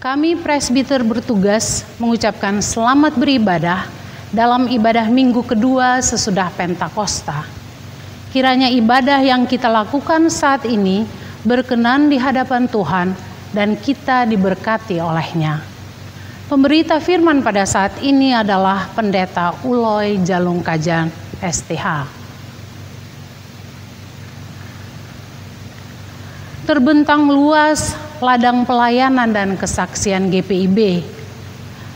Kami presbiter bertugas mengucapkan selamat beribadah dalam ibadah minggu kedua sesudah Pentakosta. Kiranya ibadah yang kita lakukan saat ini berkenan di hadapan Tuhan dan kita diberkati oleh-Nya. Pemberita firman pada saat ini adalah Pendeta Uloy Jalungkajan, STH. Terbentang luas ladang pelayanan dan kesaksian GPIB,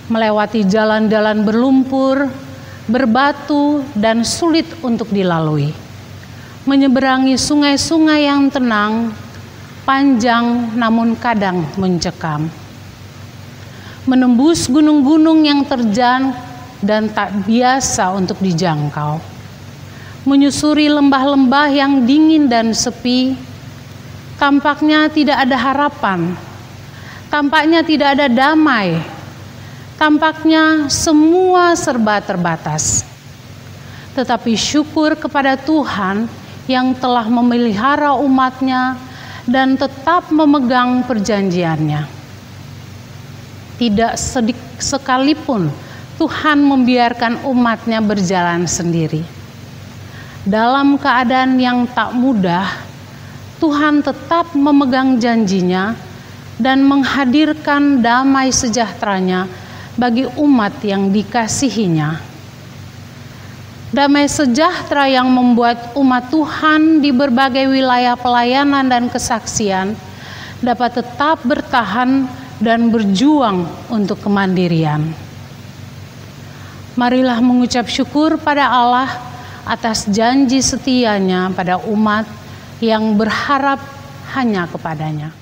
melewati jalan-jalan berlumpur, berbatu, dan sulit untuk dilalui, menyeberangi sungai-sungai yang tenang, panjang namun kadang mencekam, menembus gunung-gunung yang terjal dan tak biasa untuk dijangkau, menyusuri lembah-lembah yang dingin dan sepi. Tampaknya tidak ada harapan, tampaknya tidak ada damai, tampaknya semua serba terbatas. Tetapi syukur kepada Tuhan yang telah memelihara umat-Nya dan tetap memegang perjanjiannya. Tidak sekalipun Tuhan membiarkan umat-Nya berjalan sendiri. Dalam keadaan yang tak mudah, Tuhan tetap memegang janji-Nya dan menghadirkan damai sejahtera-Nya bagi umat yang dikasihi-Nya. Damai sejahtera yang membuat umat Tuhan di berbagai wilayah pelayanan dan kesaksian dapat tetap bertahan dan berjuang untuk kemandirian. Marilah mengucap syukur pada Allah atas janji setia-Nya pada umat yang berharap hanya kepada-Nya.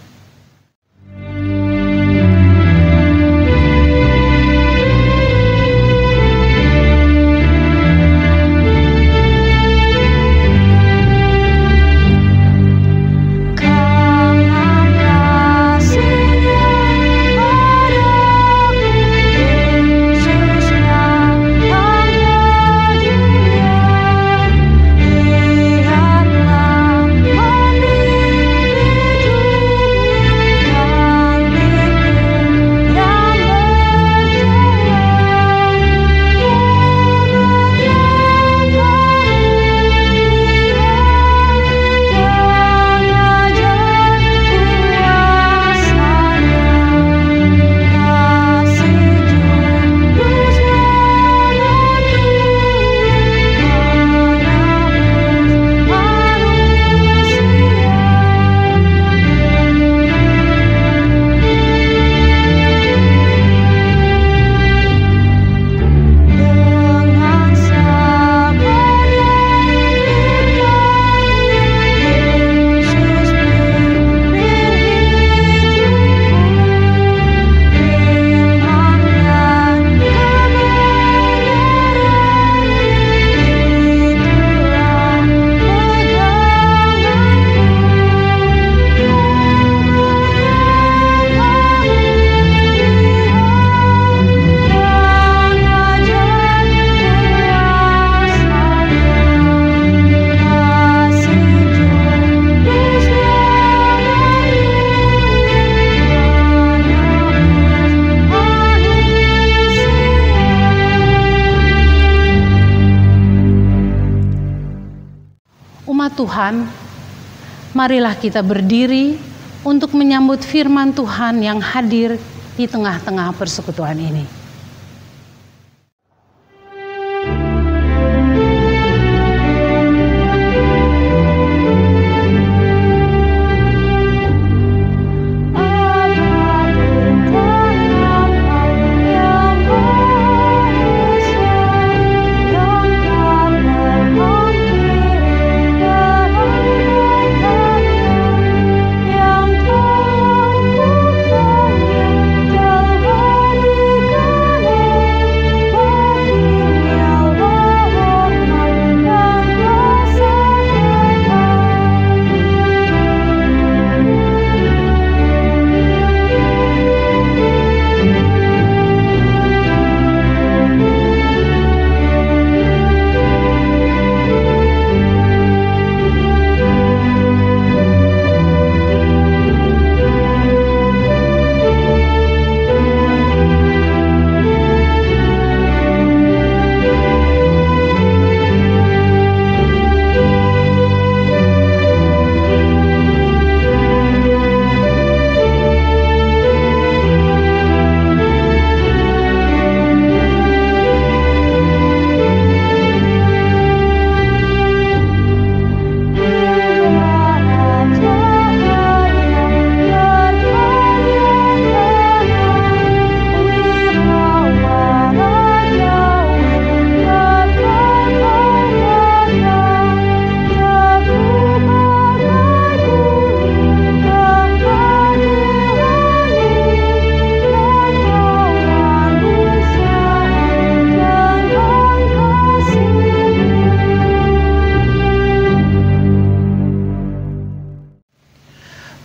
Tuhan, marilah kita berdiri untuk menyambut firman Tuhan yang hadir di tengah-tengah persekutuan ini. Yang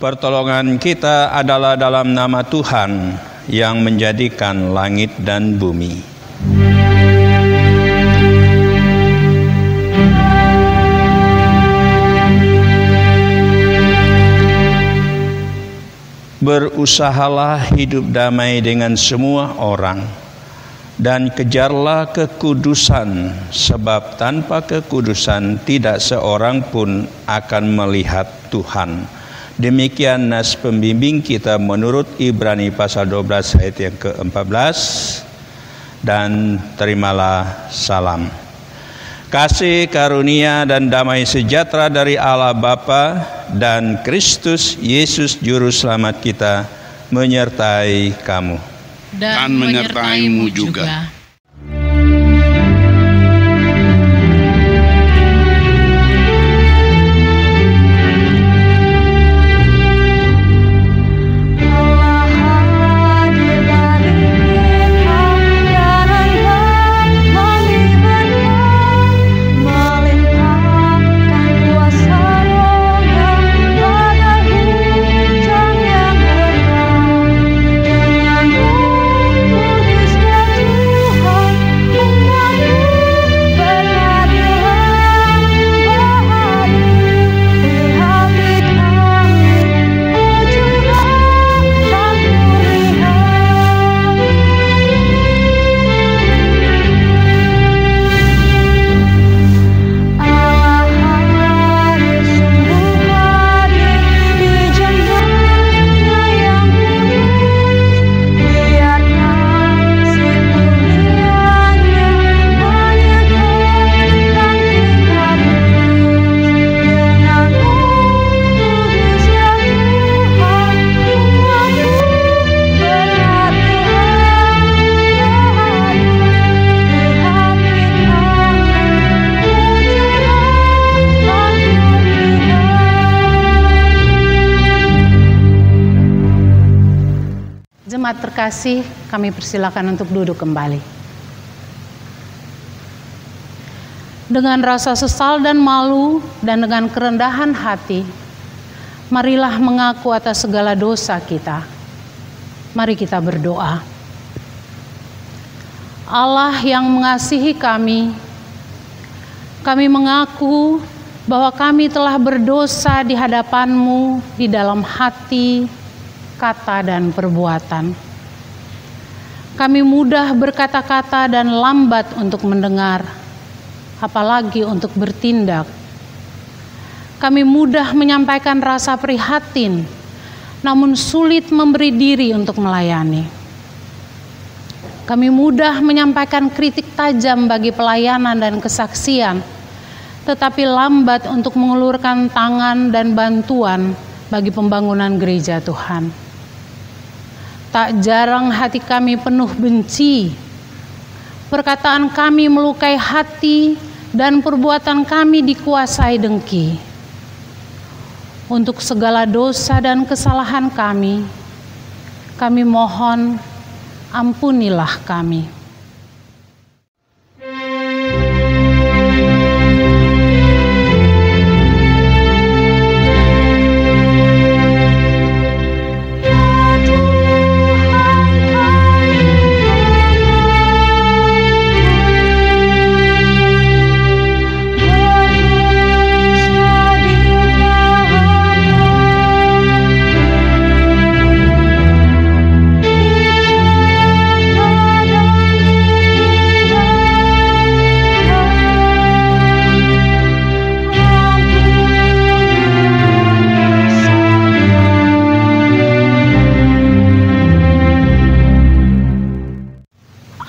Pertolongan kita adalah dalam nama Tuhan yang menjadikan langit dan bumi. Berusahalah hidup damai dengan semua orang, dan kejarlah kekudusan, sebab tanpa kekudusan tidak seorang pun akan melihat Tuhan. Demikian nas pembimbing kita menurut Ibrani pasal 12 ayat yang ke-14. Dan terimalah salam. Kasih, karunia, dan damai sejahtera dari Allah Bapa dan Kristus Yesus Juru Selamat kita menyertai kamu. Dan menyertaimu juga. Jemaat terkasih, kami persilakan untuk duduk kembali. Dengan rasa sesal dan malu dan dengan kerendahan hati, marilah mengaku atas segala dosa kita. Mari kita berdoa. Allah yang mengasihi kami mengaku bahwa kami telah berdosa di hadapan-Mu di dalam hati, kata, dan perbuatan. Kami mudah berkata-kata dan lambat untuk mendengar, apalagi untuk bertindak. Kami mudah menyampaikan rasa prihatin, namun sulit memberi diri untuk melayani. Kami mudah menyampaikan kritik tajam bagi pelayanan dan kesaksian, tetapi lambat untuk mengulurkan tangan dan bantuan bagi pembangunan gereja Tuhan. Tak jarang hati kami penuh benci, perkataan kami melukai hati, dan perbuatan kami dikuasai dengki. Untuk segala dosa dan kesalahan kami mohon ampunilah kami.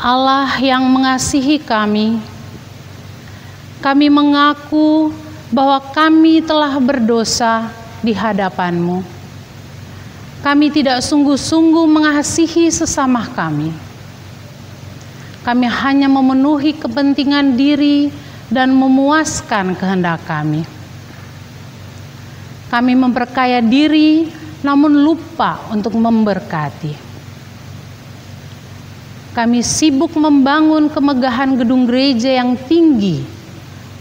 Allah yang mengasihi kami mengaku bahwa kami telah berdosa di hadapan-Mu. Kami tidak sungguh-sungguh mengasihi sesama kami. Kami hanya memenuhi kepentingan diri dan memuaskan kehendak kami. Kami memperkaya diri namun lupa untuk memberkati. Kami sibuk membangun kemegahan gedung gereja yang tinggi,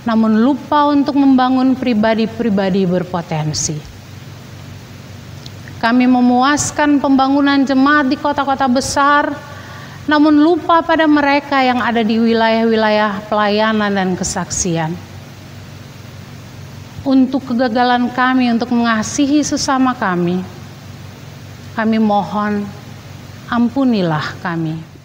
namun lupa untuk membangun pribadi-pribadi berpotensi. Kami memuaskan pembangunan jemaat di kota-kota besar, namun lupa pada mereka yang ada di wilayah-wilayah pelayanan dan kesaksian. Untuk kegagalan kami untuk mengasihi sesama kami mohon ampunilah kami.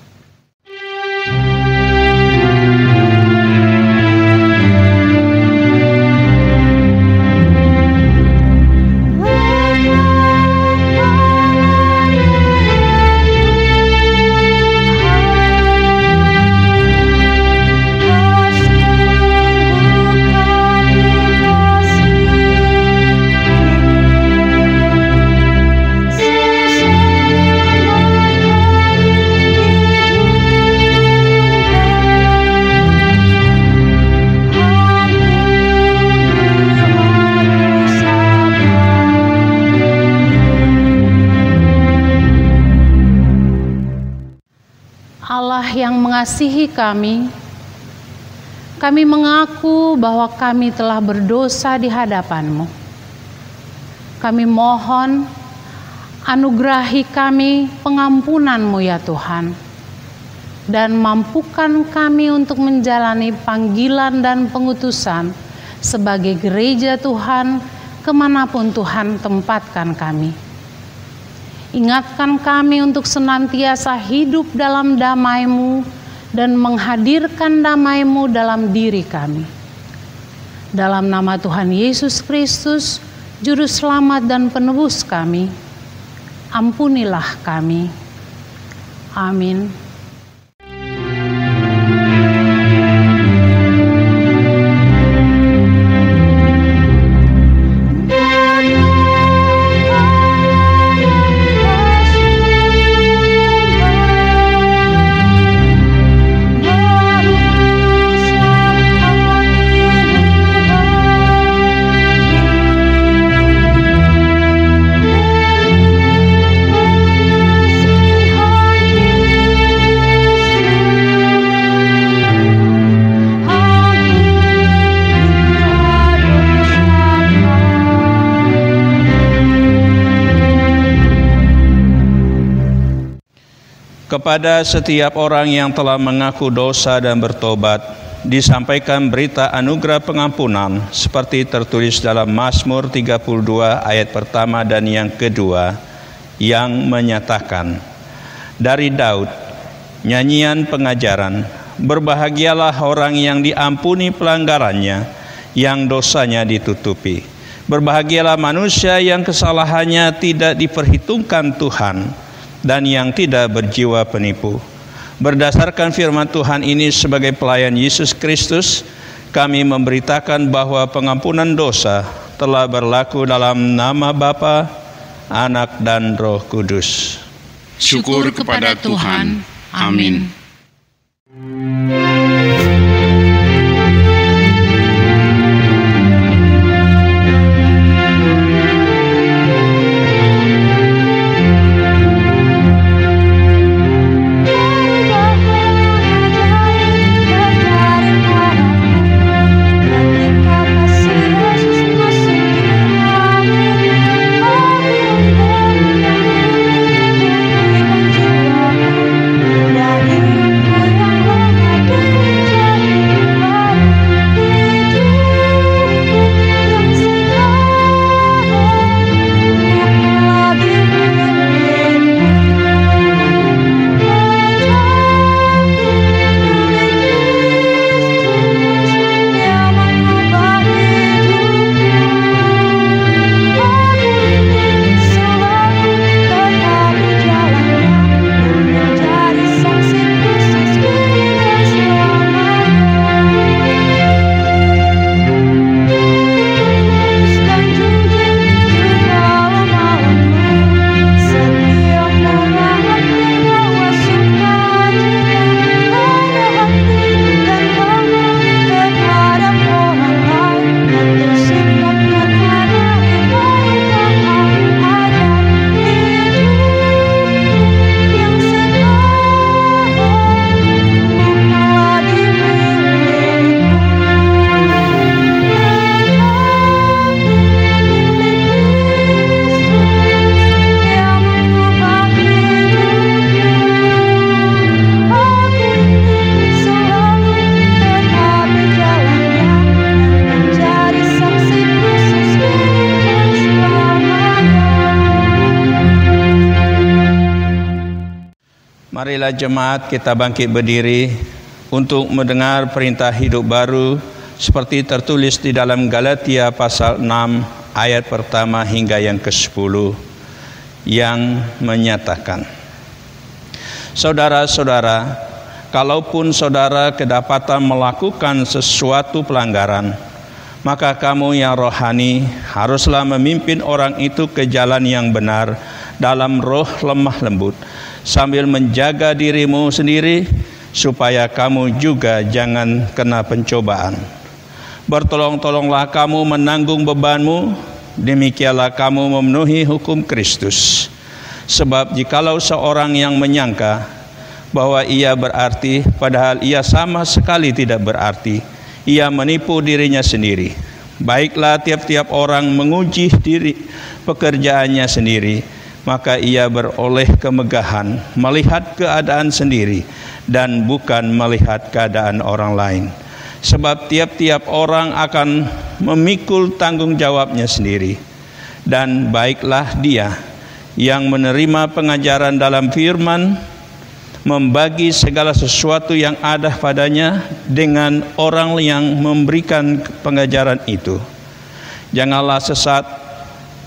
Allah yang mengasihi kami mengaku bahwa kami telah berdosa di hadapan-Mu. Kami mohon anugerahi kami pengampunan-Mu ya Tuhan, dan mampukan kami untuk menjalani panggilan dan pengutusan sebagai gereja Tuhan kemanapun Tuhan tempatkan kami. Ingatkan kami untuk senantiasa hidup dalam damai-Mu dan menghadirkan damai-Mu dalam diri kami. Dalam nama Tuhan Yesus Kristus, Juru Selamat dan Penebus kami, ampunilah kami. Amin. Kepada setiap orang yang telah mengaku dosa dan bertobat, disampaikan berita anugerah pengampunan seperti tertulis dalam Mazmur 32 ayat pertama dan yang kedua, yang menyatakan, dari Daud, nyanyian pengajaran, berbahagialah orang yang diampuni pelanggarannya, yang dosanya ditutupi. Berbahagialah manusia yang kesalahannya tidak diperhitungkan Tuhan, dan yang tidak berjiwa penipu. Berdasarkan firman Tuhan ini sebagai pelayan Yesus Kristus, kami memberitakan bahwa pengampunan dosa telah berlaku dalam nama Bapa, Anak, dan Roh Kudus. Syukur kepada Tuhan. Amin. Dari Marilah jemaat kita bangkit berdiri untuk mendengar perintah hidup baru seperti tertulis di dalam Galatia pasal 6 ayat pertama hingga yang ke-10 yang menyatakan, saudara-saudara, kalaupun saudara kedapatan melakukan sesuatu pelanggaran, maka kamu yang rohani haruslah memimpin orang itu ke jalan yang benar dalam roh lemah lembut, sambil menjaga dirimu sendiri supaya kamu juga jangan kena pencobaan. Bertolong-tolonglah kamu menanggung bebanmu, demikianlah kamu memenuhi hukum Kristus. Sebab jikalau seorang yang menyangka bahwa ia berarti, padahal ia sama sekali tidak berarti, ia menipu dirinya sendiri. Baiklah tiap-tiap orang menguji diri pekerjaannya sendiri, maka ia beroleh kemegahan melihat keadaan sendiri dan bukan melihat keadaan orang lain. Sebab tiap-tiap orang akan memikul tanggung jawabnya sendiri. Dan baiklah dia yang menerima pengajaran dalam firman, membagi segala sesuatu yang ada padanya dengan orang yang memberikan pengajaran itu. Janganlah sesat,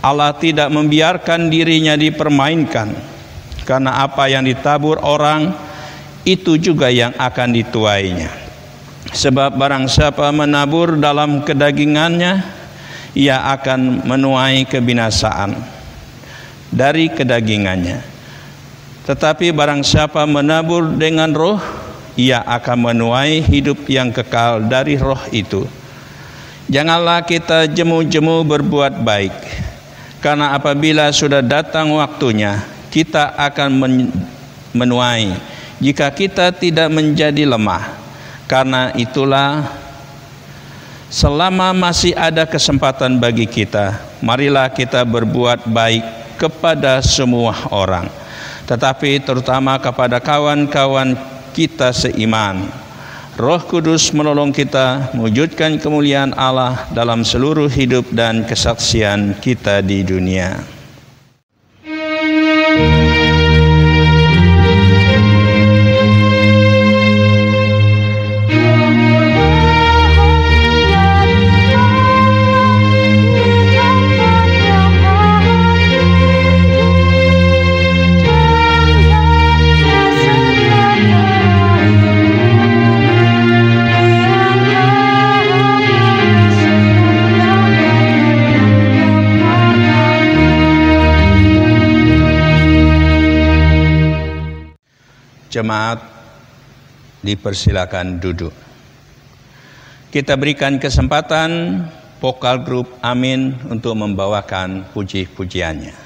Allah tidak membiarkan dirinya dipermainkan, karena apa yang ditabur orang, itu juga yang akan dituainya. Sebab barang siapa menabur dalam kedagingannya, ia akan menuai kebinasaan dari kedagingannya. Tetapi barang siapa menabur dengan roh, ia akan menuai hidup yang kekal dari roh itu. Janganlah kita jemu-jemu berbuat baik, karena apabila sudah datang waktunya, kita akan menuai jika kita tidak menjadi lemah. Karena itulah, selama masih ada kesempatan bagi kita, marilah kita berbuat baik kepada semua orang, tetapi terutama kepada kawan-kawan kita seiman. Roh Kudus menolong kita mewujudkan kemuliaan Allah dalam seluruh hidup dan kesaksian kita di dunia. Jemaat dipersilakan duduk. Kita berikan kesempatan vokal grup Amin untuk membawakan puji-pujiannya.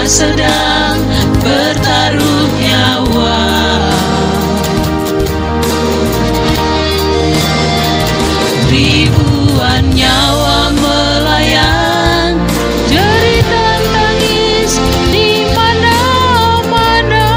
Sedang bertaruh nyawa, ribuan nyawa melayang, derita tangis di mana-mana.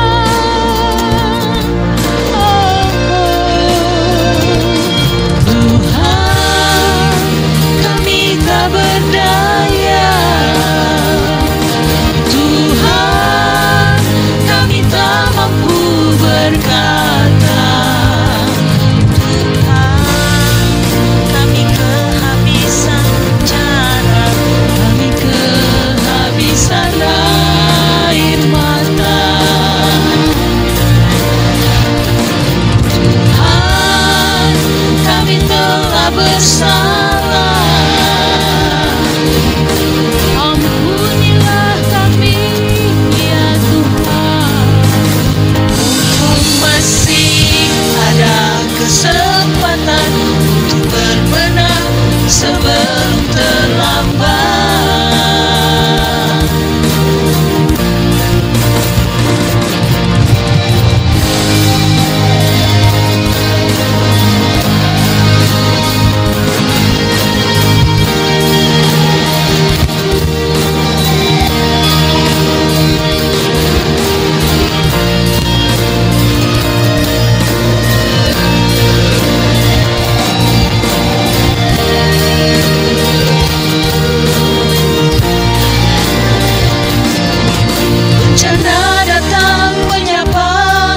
bersalah. Ampunilah kami ya Tuhan. Mumpung masih ada kesempatan untuk berbenah sebelum terlambat. Bencana datang menyapa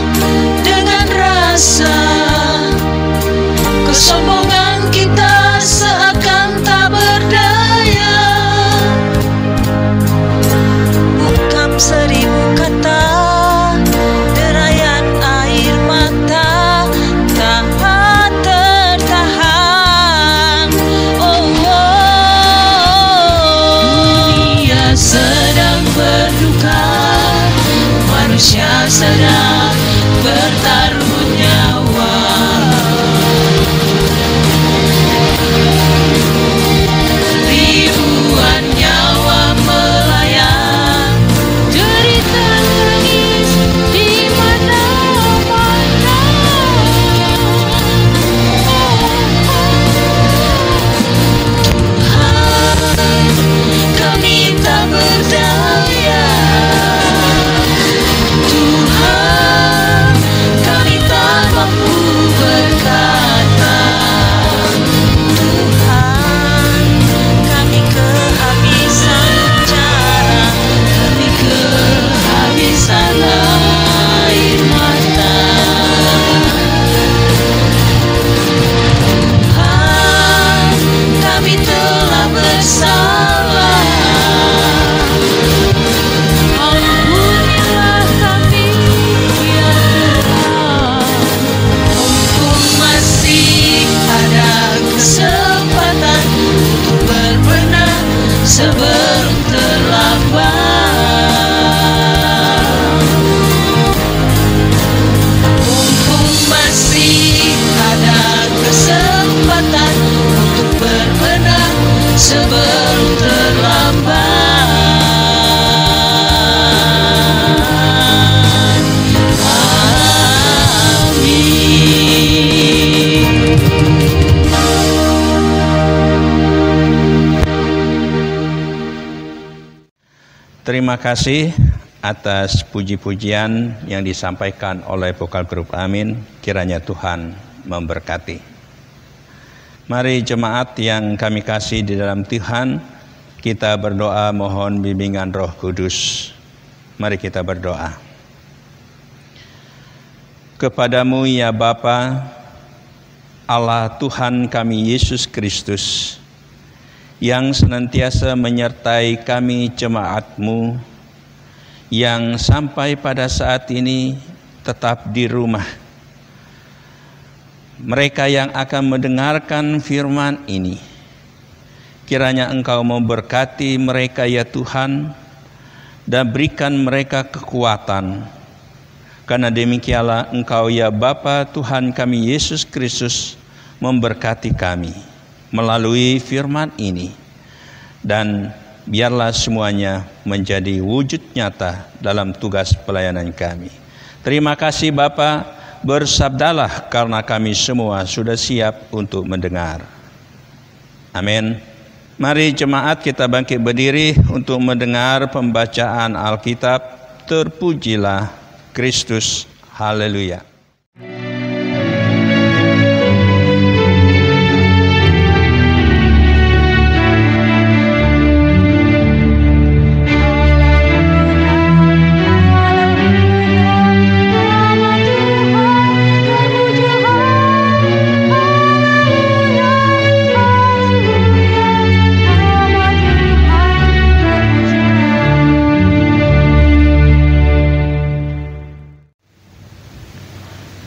dengan rasa kesombongan kita seakan tak berdaya. Bungkam seribu kata, derayan air mata tak tertahan. Oh, dunia sedang berduka, manusia sedang bertaruh nyawa. Ribuan nyawa melayang, derita tangis di mana-mana. Tuhan, kami tak berdaya. Tuhan, kami tak mampu berkata. Tuhan, kami kehabisan cara, kami kehabisan air mata. Tuhan, kami telah bersalah. Ampunilah kami ya Tuhan. Mumpung masih ada kesempatan untuk berbenah sebelum terlambat. Mumpung masih ada kesempatan untuk berbenah sebelum terlambat. Terima kasih atas puji-pujian yang disampaikan oleh vokal grup Amin. Kiranya Tuhan memberkati. Mari jemaat yang kami kasih di dalam Tuhan, kita berdoa mohon bimbingan Roh Kudus. Mari kita berdoa. Kepadamu ya Bapa, Allah Tuhan kami Yesus Kristus, yang senantiasa menyertai kami jemaat-Mu yang sampai pada saat ini tetap di rumah. Mereka yang akan mendengarkan firman ini, kiranya Engkau memberkati mereka ya Tuhan, dan berikan mereka kekuatan. Karena demikianlah Engkau ya Bapa Tuhan kami Yesus Kristus memberkati kami melalui firman ini, dan biarlah semuanya menjadi wujud nyata dalam tugas pelayanan kami. Terima kasih Bapa, bersabdalah karena kami semua sudah siap untuk mendengar. Amin. Mari jemaat kita bangkit berdiri untuk mendengar pembacaan Alkitab. Terpujilah Kristus. Haleluya.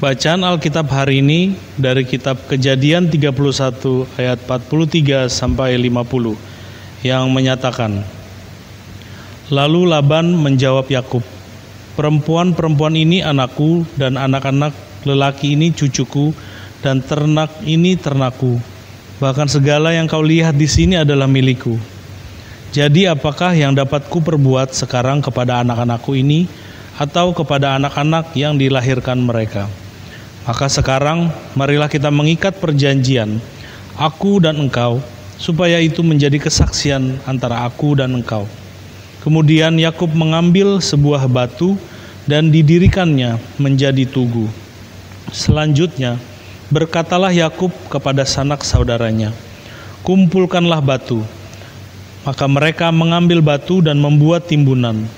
Bacaan Alkitab hari ini dari kitab Kejadian 31 ayat 43 sampai 50 yang menyatakan, lalu Laban menjawab Yakub, perempuan-perempuan ini anakku dan anak-anak lelaki ini cucuku dan ternak ini ternakku. Bahkan segala yang kau lihat di sini adalah milikku. Jadi apakah yang dapat ku perbuat sekarang kepada anak-anakku ini atau kepada anak-anak yang dilahirkan mereka? Maka sekarang marilah kita mengikat perjanjian, aku dan engkau, supaya itu menjadi kesaksian antara aku dan engkau. Kemudian Yakub mengambil sebuah batu dan didirikannya menjadi tugu. Selanjutnya berkatalah Yakub kepada sanak saudaranya, kumpulkanlah batu. Maka mereka mengambil batu dan membuat timbunan.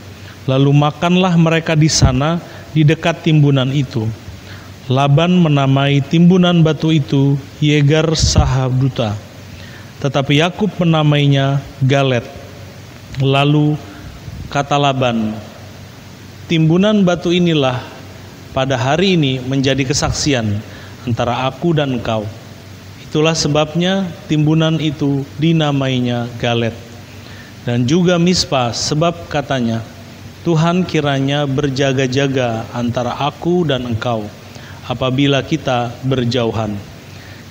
Lalu makanlah mereka di sana di dekat timbunan itu. Laban menamai timbunan batu itu Yegar Sahaduta, tetapi Yakub menamainya Galet. Lalu kata Laban, timbunan batu inilah pada hari ini menjadi kesaksian antara aku dan engkau. Itulah sebabnya timbunan itu dinamainya Galet. Dan juga Mispa, sebab katanya, Tuhan kiranya berjaga-jaga antara aku dan engkau apabila kita berjauhan.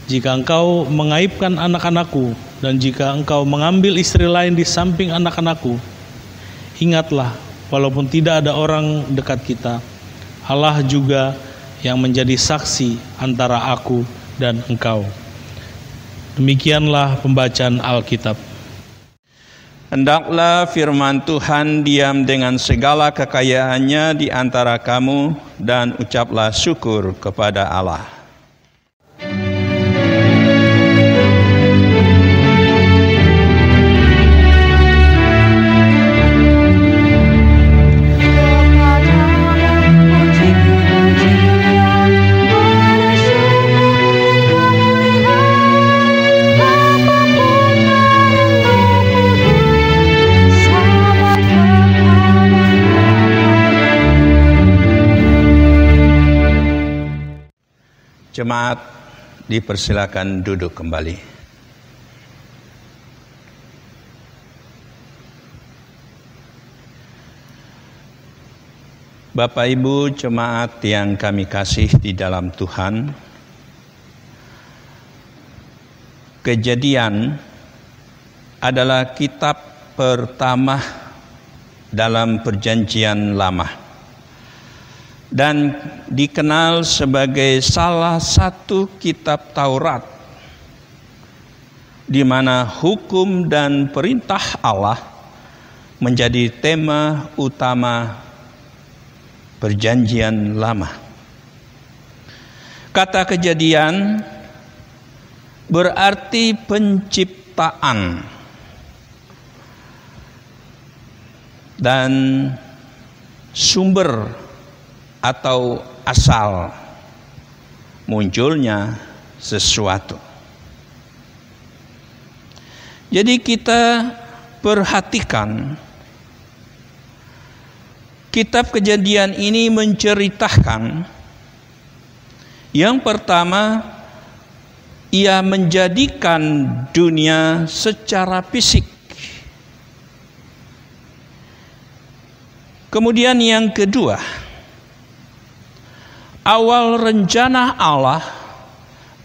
Jika engkau mengaibkan anak-anakku dan jika engkau mengambil istri lain di samping anak-anakku, ingatlah, walaupun tidak ada orang dekat kita, Allah juga yang menjadi saksi antara aku dan engkau. Demikianlah pembacaan Alkitab. Hendaklah firman Tuhan diam dengan segala kekayaannya di antara kamu dan ucaplah syukur kepada Allah. Jemaat dipersilakan duduk kembali. Bapak Ibu jemaat yang kami kasih di dalam Tuhan, Kejadian adalah kitab pertama dalam Perjanjian Lama dan dikenal sebagai salah satu kitab Taurat di mana hukum dan perintah Allah menjadi tema utama Perjanjian Lama. Kata Kejadian berarti penciptaan dan sumber atau asal munculnya sesuatu. Jadi kita perhatikan kitab Kejadian ini menceritakan yang pertama, ia menjadikan dunia secara fisik. Kemudian yang kedua, awal rencana Allah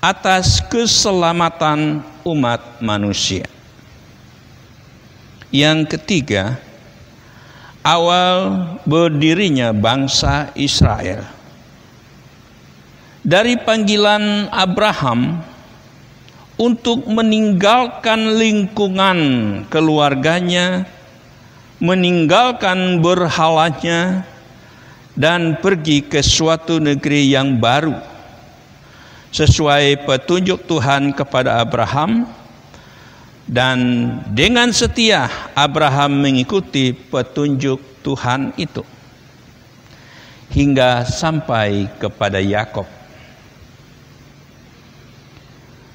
atas keselamatan umat manusia. Yang ketiga, awal berdirinya bangsa Israel. Dari panggilan Abraham untuk meninggalkan lingkungan keluarganya, meninggalkan berhalanya, dan pergi ke suatu negeri yang baru sesuai petunjuk Tuhan kepada Abraham, dan dengan setia Abraham mengikuti petunjuk Tuhan itu hingga sampai kepada Yakub.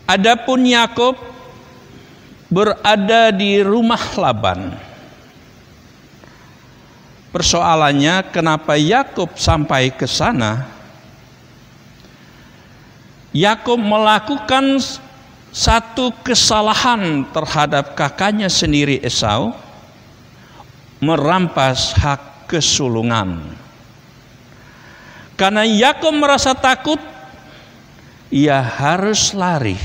Adapun Yakub berada di rumah Laban. Persoalannya, kenapa Yakub sampai ke sana? Yakub melakukan satu kesalahan terhadap kakaknya sendiri Esau, merampas hak kesulungan. Karena Yakub merasa takut, ia harus lari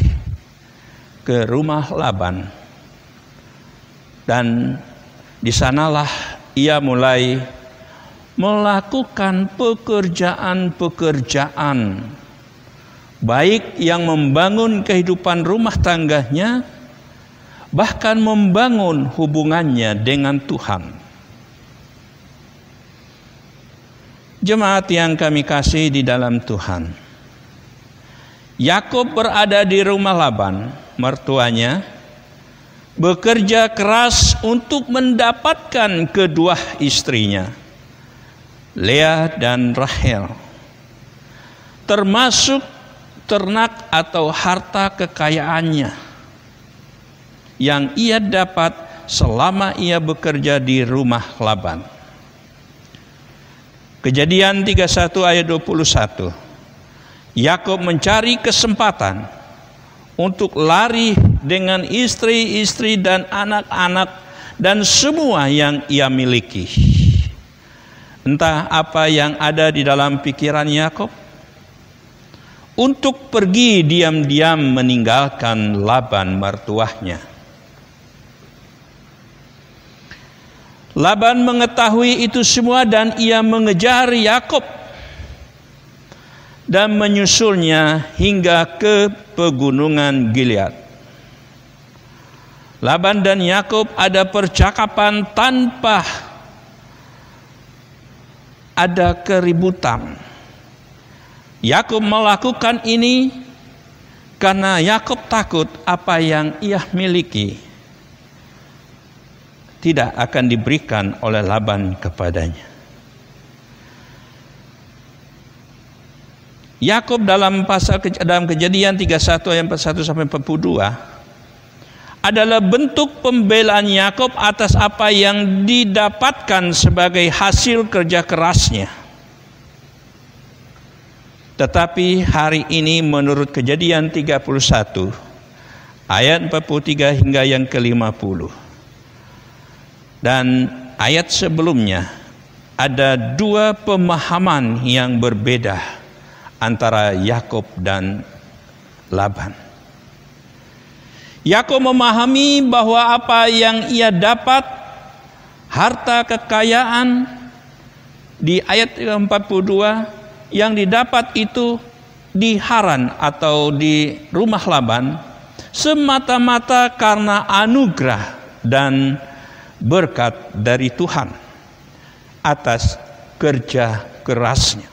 ke rumah Laban. Dan di sanalah ia mulai melakukan pekerjaan-pekerjaan, baik yang membangun kehidupan rumah tangganya, bahkan membangun hubungannya dengan Tuhan. Jemaat yang kami kasih di dalam Tuhan, Yakub berada di rumah Laban, mertuanya, bekerja keras untuk mendapatkan kedua istrinya, Lea dan Rahel, termasuk ternak atau harta kekayaannya yang ia dapat selama ia bekerja di rumah Laban. Kejadian 31 ayat 21. Yakub mencari kesempatan untuk lari dengan istri-istri dan anak-anak dan semua yang ia miliki. Entah apa yang ada di dalam pikiran Yakub, untuk pergi diam-diam meninggalkan Laban mertuanya. Laban mengetahui itu semua dan ia mengejar Yakub dan menyusulnya hingga ke pegunungan Gilead. Laban dan Yakub ada percakapan tanpa ada keributan. Yakub melakukan ini karena Yakub takut apa yang ia miliki tidak akan diberikan oleh Laban kepadanya. Yakub dalam Kejadian 31 ayat 41 sampai 42 adalah bentuk pembelaan Yakub atas apa yang didapatkan sebagai hasil kerja kerasnya. Tetapi hari ini menurut Kejadian 31 ayat 43 hingga yang ke-50 dan ayat sebelumnya ada dua pemahaman yang berbeda antara Yakub dan Laban. Yakub memahami bahwa apa yang ia dapat, harta kekayaan di ayat 42 yang didapat itu di Haran atau di rumah Laban semata-mata karena anugerah dan berkat dari Tuhan atas kerja kerasnya.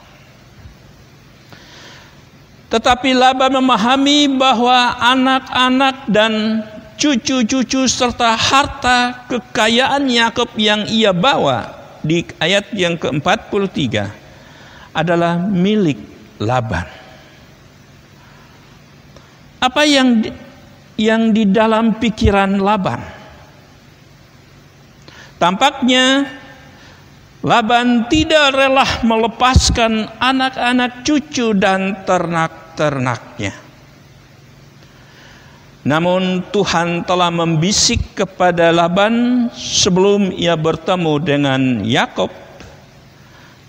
Tetapi Laban memahami bahwa anak-anak dan cucu-cucu serta harta kekayaan Yakub yang ia bawa di ayat yang ke-43 adalah milik Laban. Apa yang di dalam pikiran Laban? Tampaknya Laban tidak rela melepaskan anak-anak, cucu dan ternak-ternaknya. Namun Tuhan telah membisik kepada Laban sebelum ia bertemu dengan Yakub.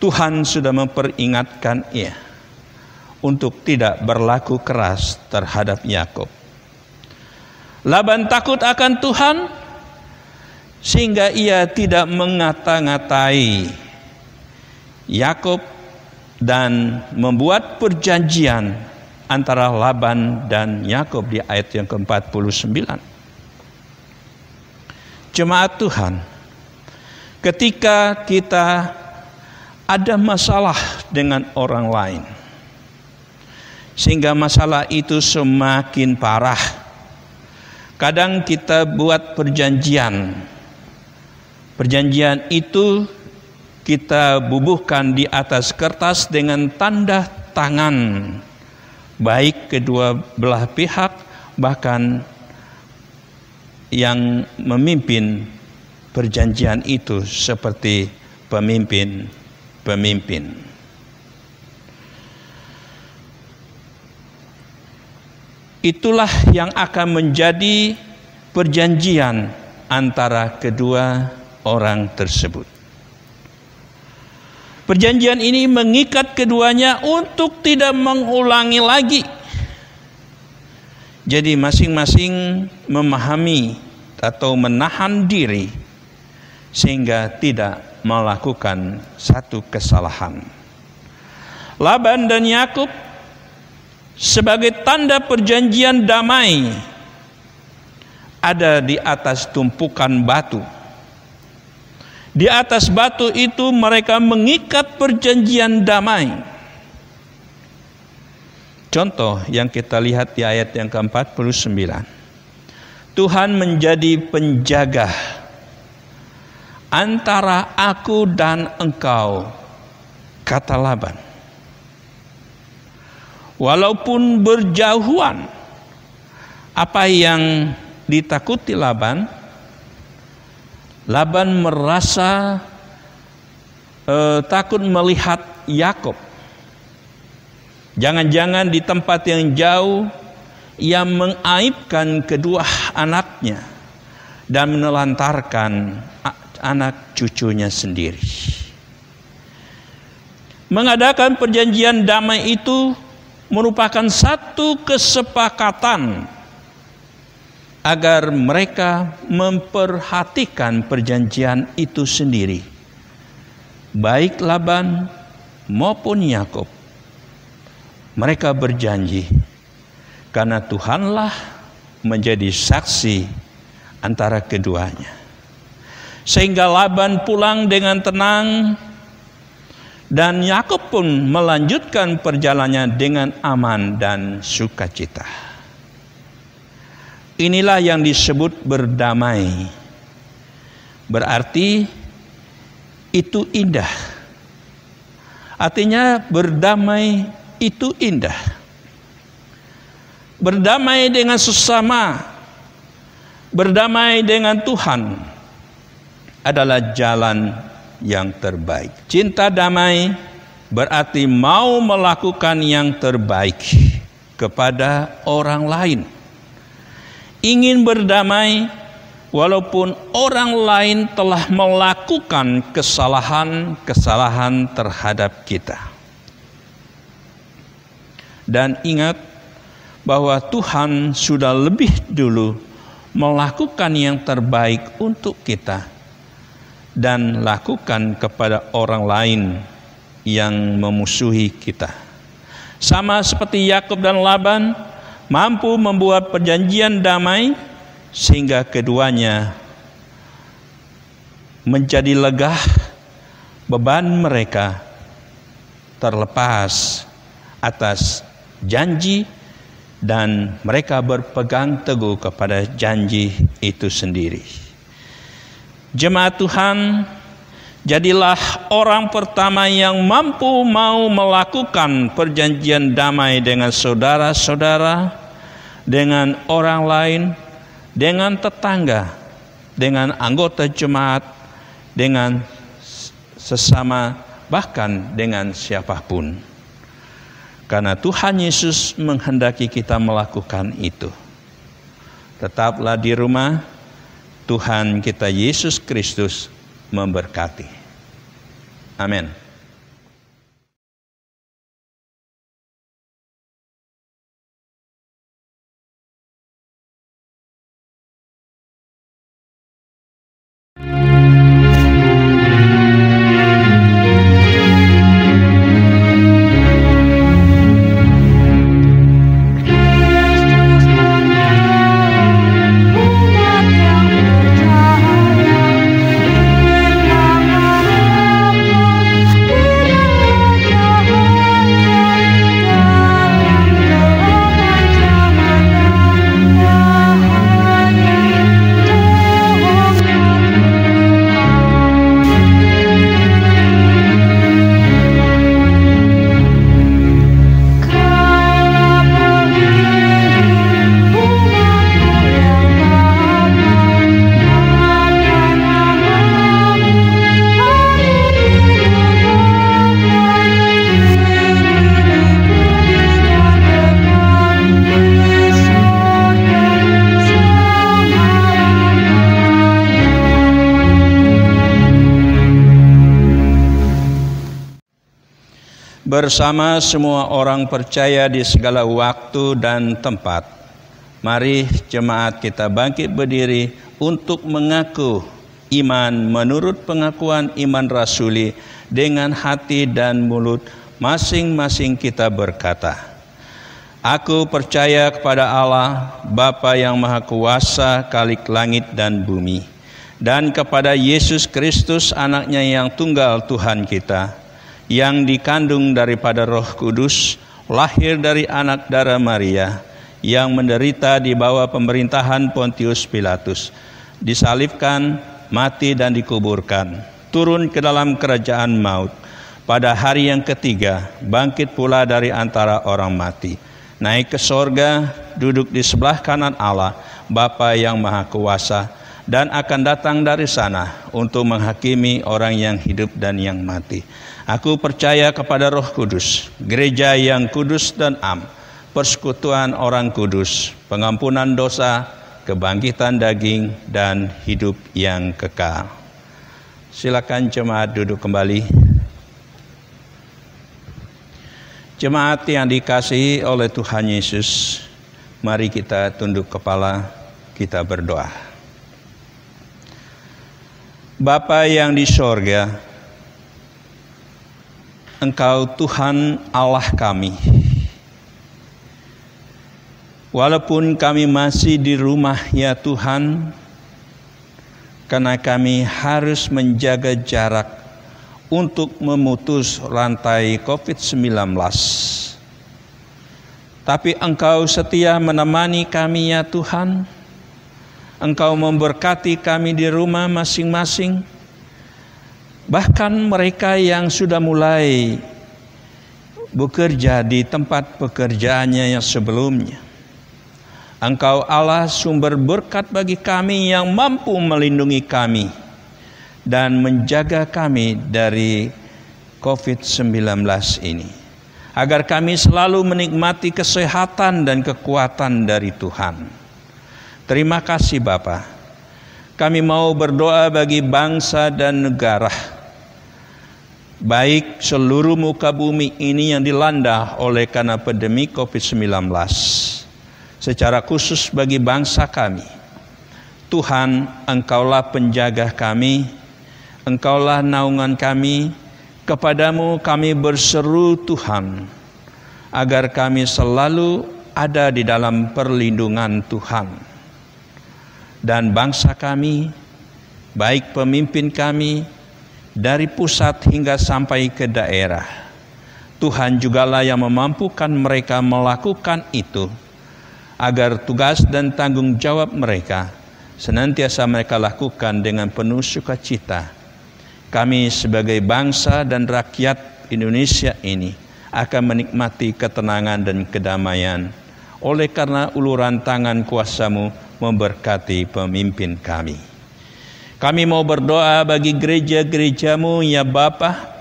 Tuhan sudah memperingatkan ia untuk tidak berlaku keras terhadap Yakub. Laban takut akan Tuhan sehingga ia tidak mengata-ngatai Yakub dan membuat perjanjian antara Laban dan Yakub di ayat yang ke-49. Jemaat Tuhan, ketika kita ada masalah dengan orang lain sehingga masalah itu semakin parah, kadang kita buat perjanjian. Perjanjian itu kita bubuhkan di atas kertas dengan tanda tangan baik kedua belah pihak, bahkan yang memimpin perjanjian itu seperti pemimpin-pemimpin. itulah yang akan menjadi perjanjian antara kedua orang tersebut. Perjanjian ini mengikat keduanya untuk tidak mengulangi lagi. Jadi masing-masing memahami atau menahan diri sehingga tidak melakukan satu kesalahan. Laban dan Yakub sebagai tanda perjanjian damai ada di atas tumpukan batu. Di atas batu itu mereka mengikat perjanjian damai. Contoh yang kita lihat di ayat yang ke-49. Tuhan menjadi penjaga antara aku dan engkau, kata Laban. Walaupun berjauhan, apa yang ditakuti Laban? Laban merasa takut melihat Yakub. Jangan-jangan di tempat yang jauh ia mengaibkan kedua anaknya dan menelantarkan anak cucunya sendiri. Mengadakan perjanjian damai itu merupakan satu kesepakatan agar mereka memperhatikan perjanjian itu sendiri. Baik Laban maupun Yakub, mereka berjanji karena Tuhanlah menjadi saksi antara keduanya. Sehingga Laban pulang dengan tenang dan Yakub pun melanjutkan perjalanannya dengan aman dan sukacita. Inilah yang disebut berdamai. Berarti itu indah. Artinya berdamai itu indah. Berdamai dengan sesama, berdamai dengan Tuhan adalah jalan yang terbaik. Cinta damai berarti mau melakukan yang terbaik kepada orang lain. Ingin berdamai walaupun orang lain telah melakukan kesalahan-kesalahan terhadap kita. Dan ingat bahwa Tuhan sudah lebih dulu melakukan yang terbaik untuk kita dan lakukan kepada orang lain yang memusuhi kita. Sama seperti Yakub dan Laban mampu membuat perjanjian damai sehingga keduanya menjadi lega, beban mereka terlepas atas janji dan mereka berpegang teguh kepada janji itu sendiri. Jemaat Tuhan, jadilah orang pertama yang mampu mau melakukan perjanjian damai dengan saudara-saudara, dengan orang lain, dengan tetangga, dengan anggota jemaat, dengan sesama, bahkan dengan siapapun. Karena Tuhan Yesus menghendaki kita melakukan itu. Tetaplah di rumah, Tuhan kita Yesus Kristus memberkati. Amin. bersama semua orang percaya di segala waktu dan tempat. Mari jemaat kita bangkit berdiri untuk mengaku iman menurut pengakuan iman rasuli dengan hati dan mulut masing-masing kita berkata, Aku percaya kepada Allah, Bapa yang Maha Kuasa, Khalik langit dan bumi, dan kepada Yesus Kristus, anaknya yang tunggal Tuhan kita, yang dikandung daripada Roh Kudus, lahir dari anak darah Maria, yang menderita di bawah pemerintahan Pontius Pilatus, disalibkan, mati dan dikuburkan, turun ke dalam kerajaan maut, pada hari yang ketiga bangkit pula dari antara orang mati, naik ke sorga, duduk di sebelah kanan Allah, Bapa yang Maha Kuasa, dan akan datang dari sana untuk menghakimi orang yang hidup dan yang mati. Aku percaya kepada Roh Kudus, gereja yang kudus dan am, persekutuan orang kudus, pengampunan dosa, kebangkitan daging, dan hidup yang kekal. Silakan jemaat duduk kembali. Jemaat yang dikasihi oleh Tuhan Yesus, mari kita tunduk kepala, kita berdoa. Bapa yang di sorga, Engkau Tuhan Allah kami. Walaupun kami masih di rumah ya Tuhan, karena kami harus menjaga jarak untuk memutus rantai COVID-19. Tapi Engkau setia menemani kami ya Tuhan. Engkau memberkati kami di rumah masing-masing. Bahkan mereka yang sudah mulai bekerja di tempat pekerjaannya yang sebelumnya. Engkau Allah sumber berkat bagi kami yang mampu melindungi kami dan menjaga kami dari COVID-19 ini, agar kami selalu menikmati kesehatan dan kekuatan dari Tuhan. Terima kasih Bapa. Kami mau berdoa bagi bangsa dan negara, baik seluruh muka bumi ini yang dilanda oleh karena pandemi COVID-19. Secara khusus bagi bangsa kami, Tuhan, Engkaulah penjaga kami, Engkaulah naungan kami. Kepadamu kami berseru Tuhan, agar kami selalu ada di dalam perlindungan Tuhan. Dan bangsa kami, baik pemimpin kami, dari pusat hingga sampai ke daerah, Tuhan jugalah yang memampukan mereka melakukan itu, agar tugas dan tanggung jawab mereka senantiasa mereka lakukan dengan penuh sukacita. Kami sebagai bangsa dan rakyat Indonesia ini akan menikmati ketenangan dan kedamaian oleh karena uluran tangan kuasa-Mu memberkati pemimpin kami. Kami mau berdoa bagi gereja-gereja-Mu ya Bapa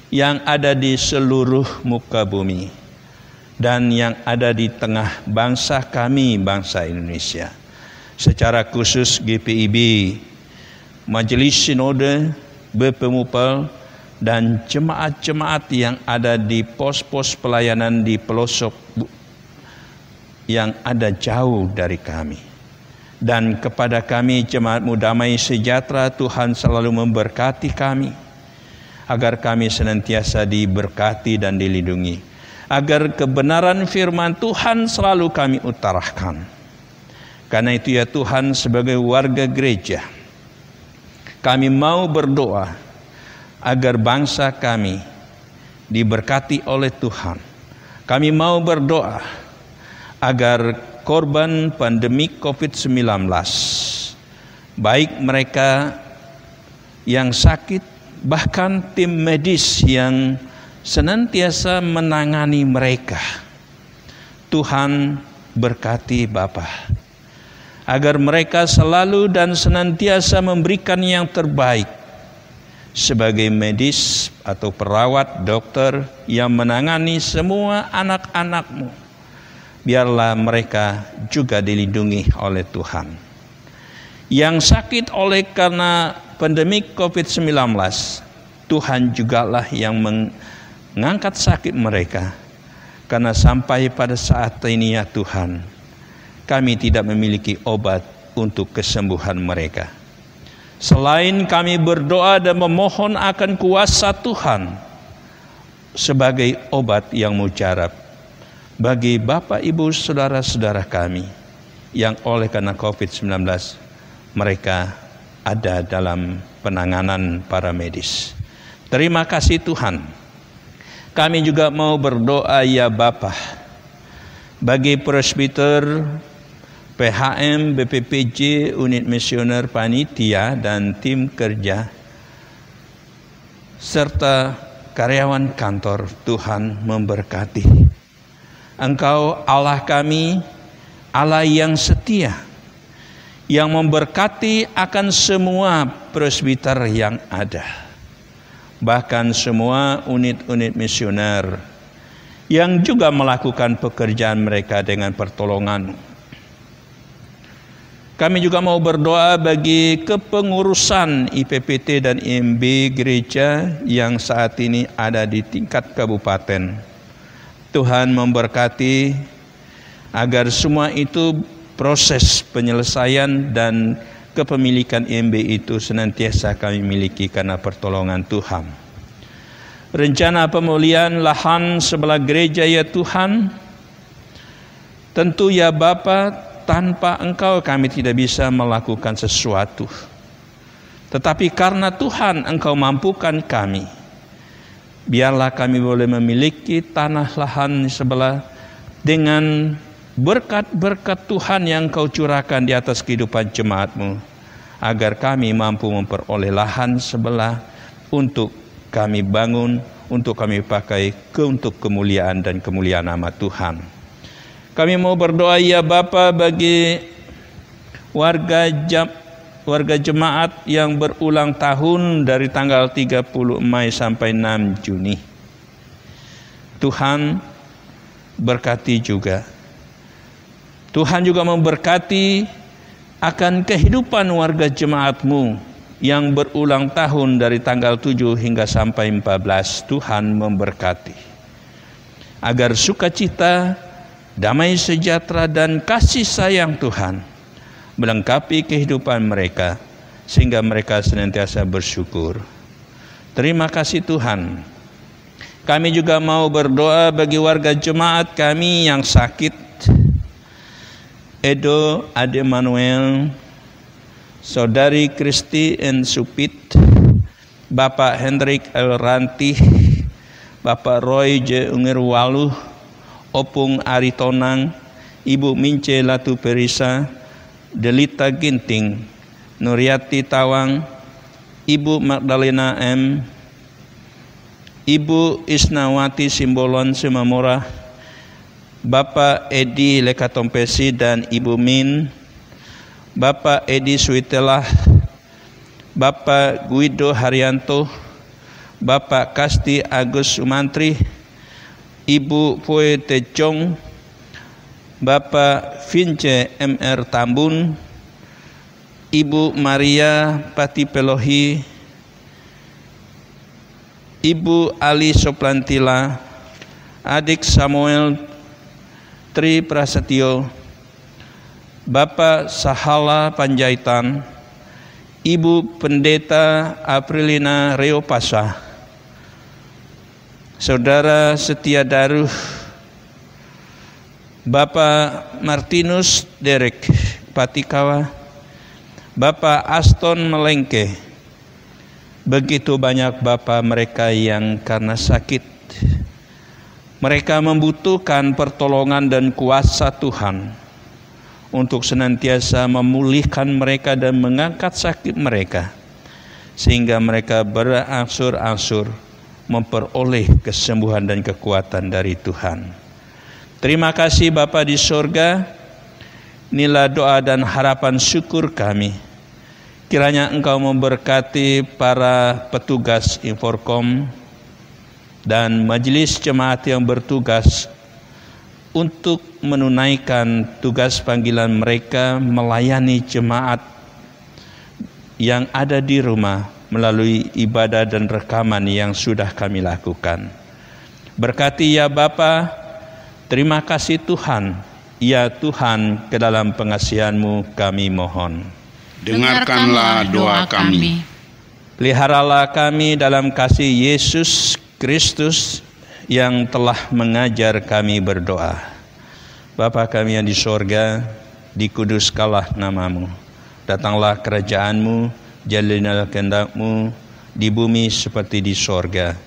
yang ada di seluruh muka bumi dan yang ada di tengah bangsa kami, bangsa Indonesia. Secara khusus GPIB, Majelis Sinode, BPMUPEL, dan jemaat-jemaat yang ada di pos-pos pelayanan di pelosok yang ada jauh dari kami. Dan kepada kami jemaat-Mu damai sejahtera, Tuhan selalu memberkati kami, agar kami senantiasa diberkati dan dilindungi, agar kebenaran firman Tuhan selalu kami utarakan. Karena itu ya Tuhan, sebagai warga gereja, kami mau berdoa agar bangsa kami diberkati oleh Tuhan. Kami mau berdoa agar korban pandemi COVID-19, baik mereka yang sakit, bahkan tim medis yang senantiasa menangani mereka, Tuhan berkati Bapa, agar mereka selalu dan senantiasa memberikan yang terbaik sebagai medis atau perawat, dokter yang menangani semua anak-anak-Mu. Biarlah mereka juga dilindungi oleh Tuhan. Yang sakit oleh karena pandemi COVID-19, Tuhan jugalah yang mengangkat sakit mereka. Karena sampai pada saat ini ya Tuhan, kami tidak memiliki obat untuk kesembuhan mereka. Selain kami berdoa dan memohon akan kuasa Tuhan sebagai obat yang mujarab bagi Bapak, Ibu, saudara-saudara kami yang oleh karena COVID-19 mereka ada dalam penanganan para medis. Terima kasih Tuhan. Kami juga mau berdoa ya Bapa bagi presbiter, PHM, BPPJ, unit misioner panitia dan tim kerja serta karyawan kantor. Tuhan memberkati. Engkau Allah kami, Allah yang setia, yang memberkati akan semua presbiter yang ada. Bahkan semua unit-unit misioner yang juga melakukan pekerjaan mereka dengan pertolongan. Kami juga mau berdoa bagi kepengurusan IPPT dan IMB gereja yang saat ini ada di tingkat kabupaten. Tuhan memberkati agar semua itu proses penyelesaian dan kepemilikan IMB itu senantiasa kami miliki karena pertolongan Tuhan. Rencana pemulihan lahan sebelah gereja ya Tuhan, tentu ya Bapa, tanpa Engkau kami tidak bisa melakukan sesuatu. Tetapi karena Tuhan Engkau mampukan kami, biarlah kami boleh memiliki tanah lahan sebelah dengan berkat-berkat Tuhan yang Kau curahkan di atas kehidupan jemaat-Mu, agar kami mampu memperoleh lahan sebelah untuk kami bangun, untuk kami pakai untuk kemuliaan dan kemuliaan nama Tuhan. Kami mau berdoa ya Bapa bagi warga jemaat yang berulang tahun dari tanggal 30 Mei sampai 6 Juni. Tuhan berkati juga. Tuhan juga memberkati akan kehidupan warga jemaat-Mu yang berulang tahun dari tanggal 7 hingga sampai 14. Tuhan memberkati agar sukacita, damai sejahtera dan kasih sayang Tuhan melengkapi kehidupan mereka sehingga mereka senantiasa bersyukur. Terima kasih Tuhan. Kami juga mau berdoa bagi warga jemaat kami yang sakit, Edo Ade Manuel, Saudari Kristi N. Supit, Bapak Hendrik L. Ranti, Bapak Roy J. Ungirwalu, Opung Aritonang, Ibu Mince Latu Perisa, Delita Ginting, Nuriati Tawang, Ibu Magdalena M., Ibu Isnawati Simbolon Simamora, Bapak Edi Lekatompesi dan Ibu Min, Bapak Edi Suitelah, Bapak Guido Haryanto, Bapak Kasti Agus Sumantri, Ibu Poe Tejong, Bapak Vince M.R. Tambun, Ibu Maria Pati Pelohi, Ibu Ali Soplantila, Adik Samuel Tri Prasetyo, Bapak Sahala Panjaitan, Ibu Pendeta Aprilina Reopasa, Saudara Setia Daruh, Bapak Martinus Derek Patikawa, Bapak Aston Melengke. Begitu banyak Bapak mereka yang karena sakit, mereka membutuhkan pertolongan dan kuasa Tuhan untuk senantiasa memulihkan mereka dan mengangkat sakit mereka, sehingga mereka berangsur-angsur memperoleh kesembuhan dan kekuatan dari Tuhan. Terima kasih Bapa di sorga. Inilah doa dan harapan syukur kami. Kiranya Engkau memberkati para petugas Inforkom dan majelis jemaat yang bertugas untuk menunaikan tugas panggilan mereka melayani jemaat yang ada di rumah melalui ibadah dan rekaman yang sudah kami lakukan. Berkati ya Bapa, terima kasih Tuhan. Ya Tuhan, ke dalam pengasihan-Mu kami mohon. Dengarkanlah doa kami. Peliharalah kami dalam kasih Yesus Kristus yang telah mengajar kami berdoa. Bapa kami yang di sorga, dikuduskanlah nama-Mu. Datanglah kerajaan-Mu, jalaninlah kehendak-Mu di bumi seperti di sorga.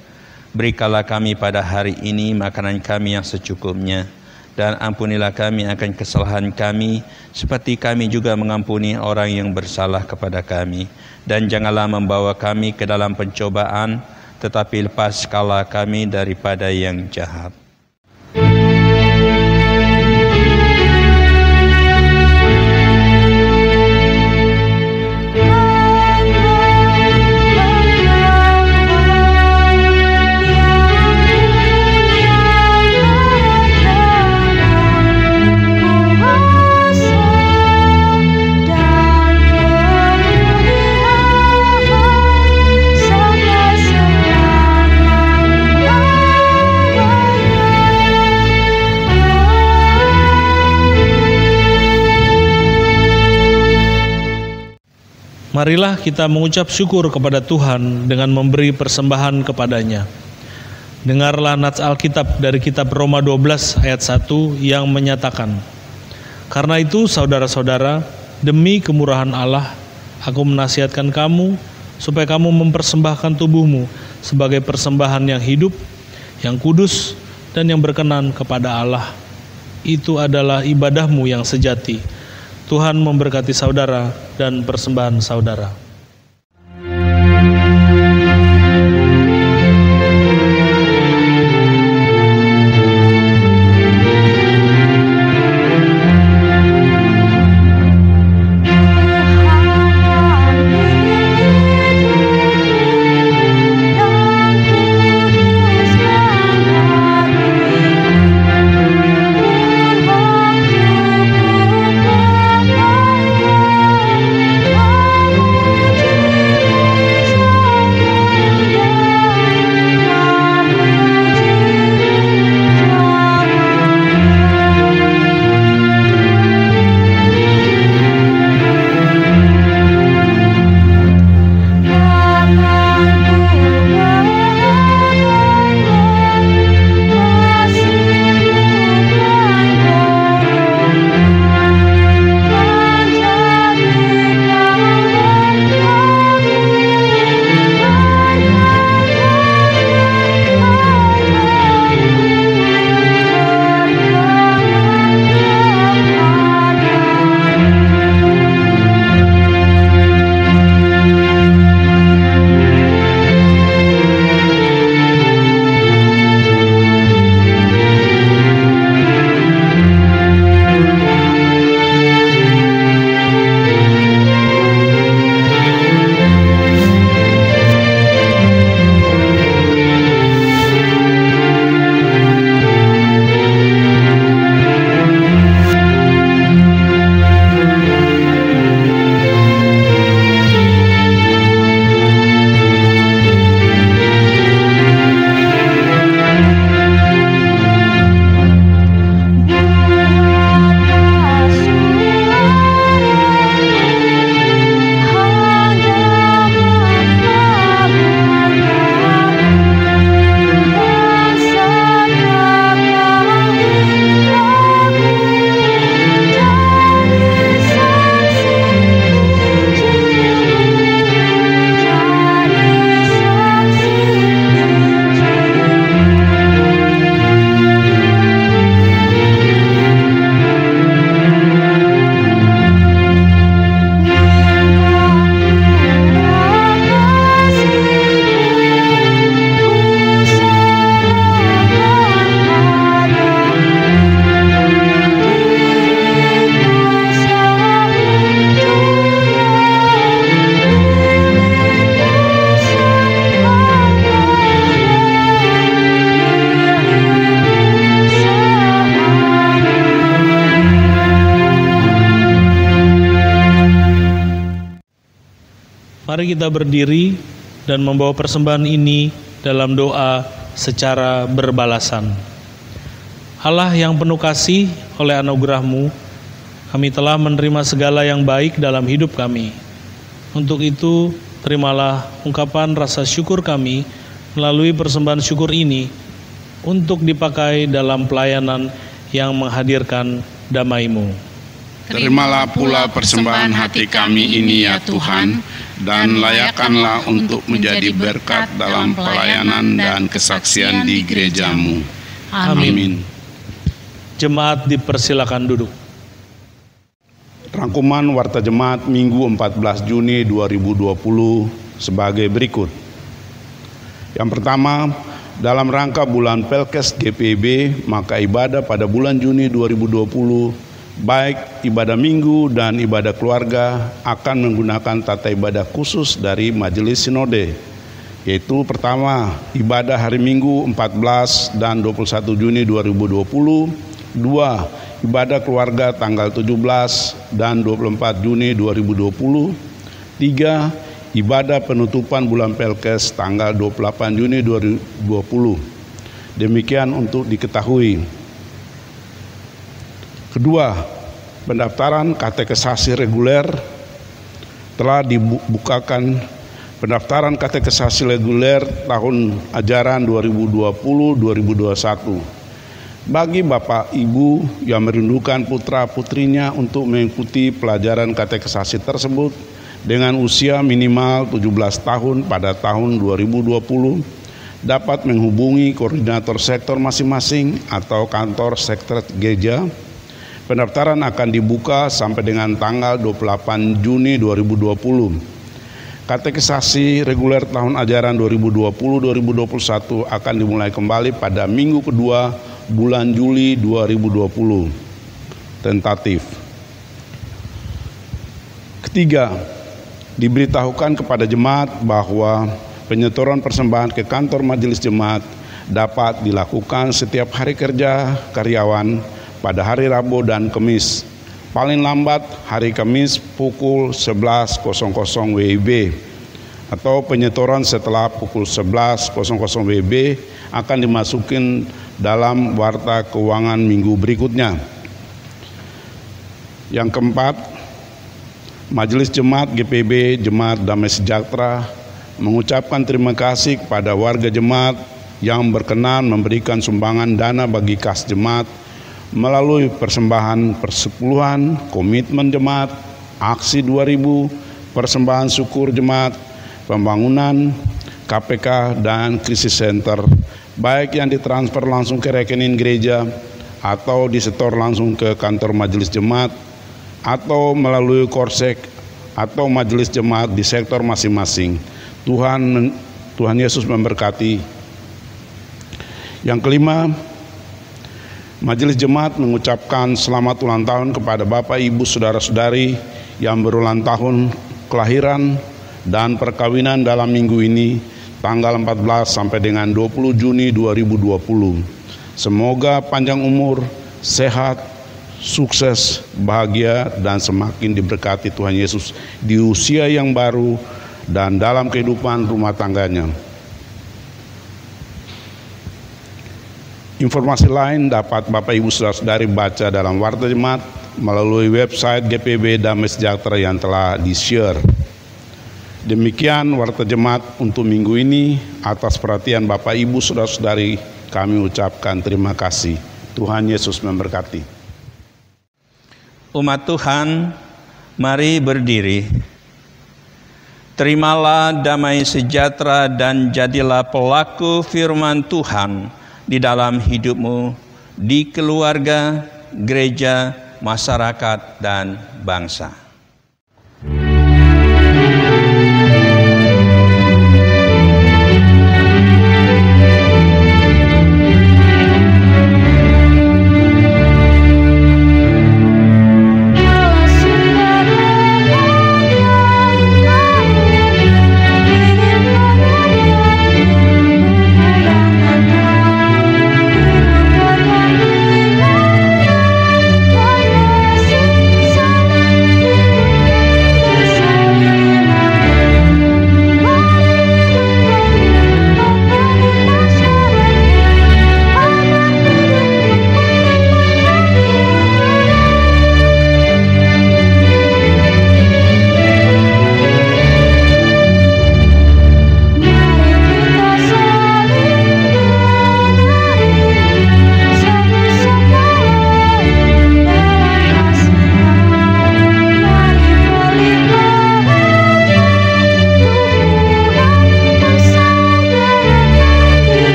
Berikanlah kami pada hari ini makanan kami yang secukupnya, dan ampunilah kami akan kesalahan kami, seperti kami juga mengampuni orang yang bersalah kepada kami. Dan janganlah membawa kami ke dalam pencobaan, tetapi lepaskanlah kami daripada yang jahat. Marilah kita mengucap syukur kepada Tuhan dengan memberi persembahan kepadanya. Dengarlah nats Alkitab dari kitab Roma 12 ayat 1 yang menyatakan, "Karena itu saudara-saudara, demi kemurahan Allah, aku menasihatkan kamu supaya kamu mempersembahkan tubuhmu sebagai persembahan yang hidup, yang kudus, dan yang berkenan kepada Allah. Itu adalah ibadahmu yang sejati." Tuhan memberkati saudara dan persembahan saudara. Mari kita berdiri dan membawa persembahan ini dalam doa secara berbalasan. Allah yang penuh kasih, oleh anugerah-Mu, kami telah menerima segala yang baik dalam hidup kami. Untuk itu, terimalah ungkapan rasa syukur kami melalui persembahan syukur ini untuk dipakai dalam pelayanan yang menghadirkan damai-Mu. Terimalah pula persembahan hati kami ini ya Tuhan, dan layakkanlah untuk menjadi berkat dalam pelayanan dan kesaksian di gereja-Mu. Amin. Jemaat dipersilakan duduk. Rangkuman Warta Jemaat Minggu 14 Juni 2020 sebagai berikut. Yang pertama, dalam rangka bulan Pelkes GPIB, maka ibadah pada bulan Juni 2020 baik ibadah minggu dan ibadah keluarga akan menggunakan tata ibadah khusus dari Majelis Sinode, yaitu pertama, ibadah hari Minggu 14 dan 21 Juni 2020, dua, ibadah keluarga tanggal 17 dan 24 Juni 2020, tiga, ibadah penutupan bulan Pelkes tanggal 28 Juni 2020. Demikian untuk diketahui. Kedua, pendaftaran katekisasi reguler telah dibukakan. Pendaftaran katekisasi reguler tahun ajaran 2020-2021 bagi Bapak Ibu yang merindukan putra-putrinya untuk mengikuti pelajaran katekisasi tersebut dengan usia minimal 17 tahun pada tahun 2020 dapat menghubungi koordinator sektor masing-masing atau kantor sektor gereja. Pendaftaran akan dibuka sampai dengan tanggal 28 Juni 2020. Katekisasi reguler tahun ajaran 2020-2021 akan dimulai kembali pada minggu kedua bulan Juli 2020. Tentatif. Ketiga, diberitahukan kepada jemaat bahwa penyetoran persembahan ke kantor majelis jemaat dapat dilakukan setiap hari kerja karyawan pada hari Rabu dan Kamis, paling lambat hari Kamis pukul 11.00 WIB, atau penyetoran setelah pukul 11.00 WIB akan dimasukin dalam warta keuangan minggu berikutnya. Yang keempat, Majelis Jemaat GPIB Jemaat Damai Sejahtera mengucapkan terima kasih kepada warga jemaat yang berkenan memberikan sumbangan dana bagi kas jemaat melalui persembahan persepuluhan, komitmen jemaat, aksi 2000, persembahan syukur jemaat, pembangunan, KPK, dan krisis center, baik yang ditransfer langsung ke rekening gereja atau disetor langsung ke kantor majelis jemaat atau melalui korsek atau majelis jemaat di sektor masing-masing. Tuhan Yesus memberkati. Yang kelima, Majelis Jemaat mengucapkan selamat ulang tahun kepada Bapak, Ibu, Saudara-saudari yang berulang tahun kelahiran dan perkawinan dalam minggu ini, tanggal 14 sampai dengan 20 Juni 2020. Semoga panjang umur, sehat, sukses, bahagia, dan semakin diberkati Tuhan Yesus di usia yang baru dan dalam kehidupan rumah tangganya. Informasi lain dapat Bapak Ibu Saudara-saudari baca dalam Warta Jemaat melalui website GPIB Damai Sejahtera yang telah di-share. Demikian Warta Jemaat untuk minggu ini. Atas perhatian Bapak Ibu Saudara-saudari, kami ucapkan terima kasih. Tuhan Yesus memberkati. Umat Tuhan, mari berdiri. Terimalah damai sejahtera dan jadilah pelaku firman Tuhan di dalam hidupmu, di keluarga, gereja, masyarakat, dan bangsa.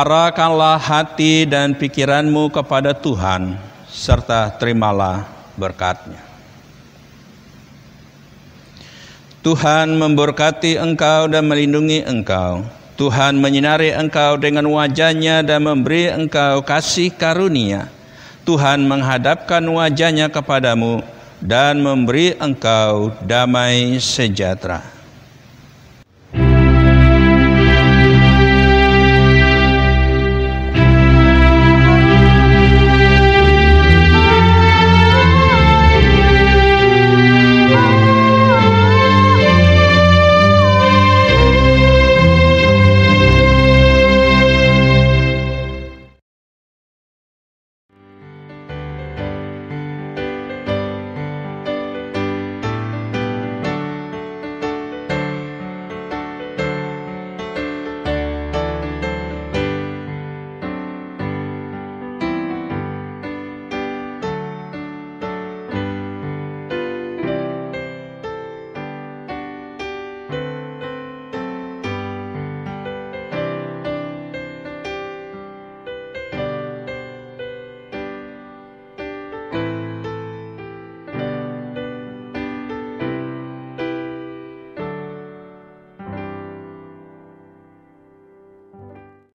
Arahkanlah hati dan pikiranmu kepada Tuhan, serta terimalah berkat-Nya. Tuhan memberkati engkau dan melindungi engkau. Tuhan menyinari engkau dengan wajah-Nya dan memberi engkau kasih karunia. Tuhan menghadapkan wajah-Nya kepadamu dan memberi engkau damai sejahtera.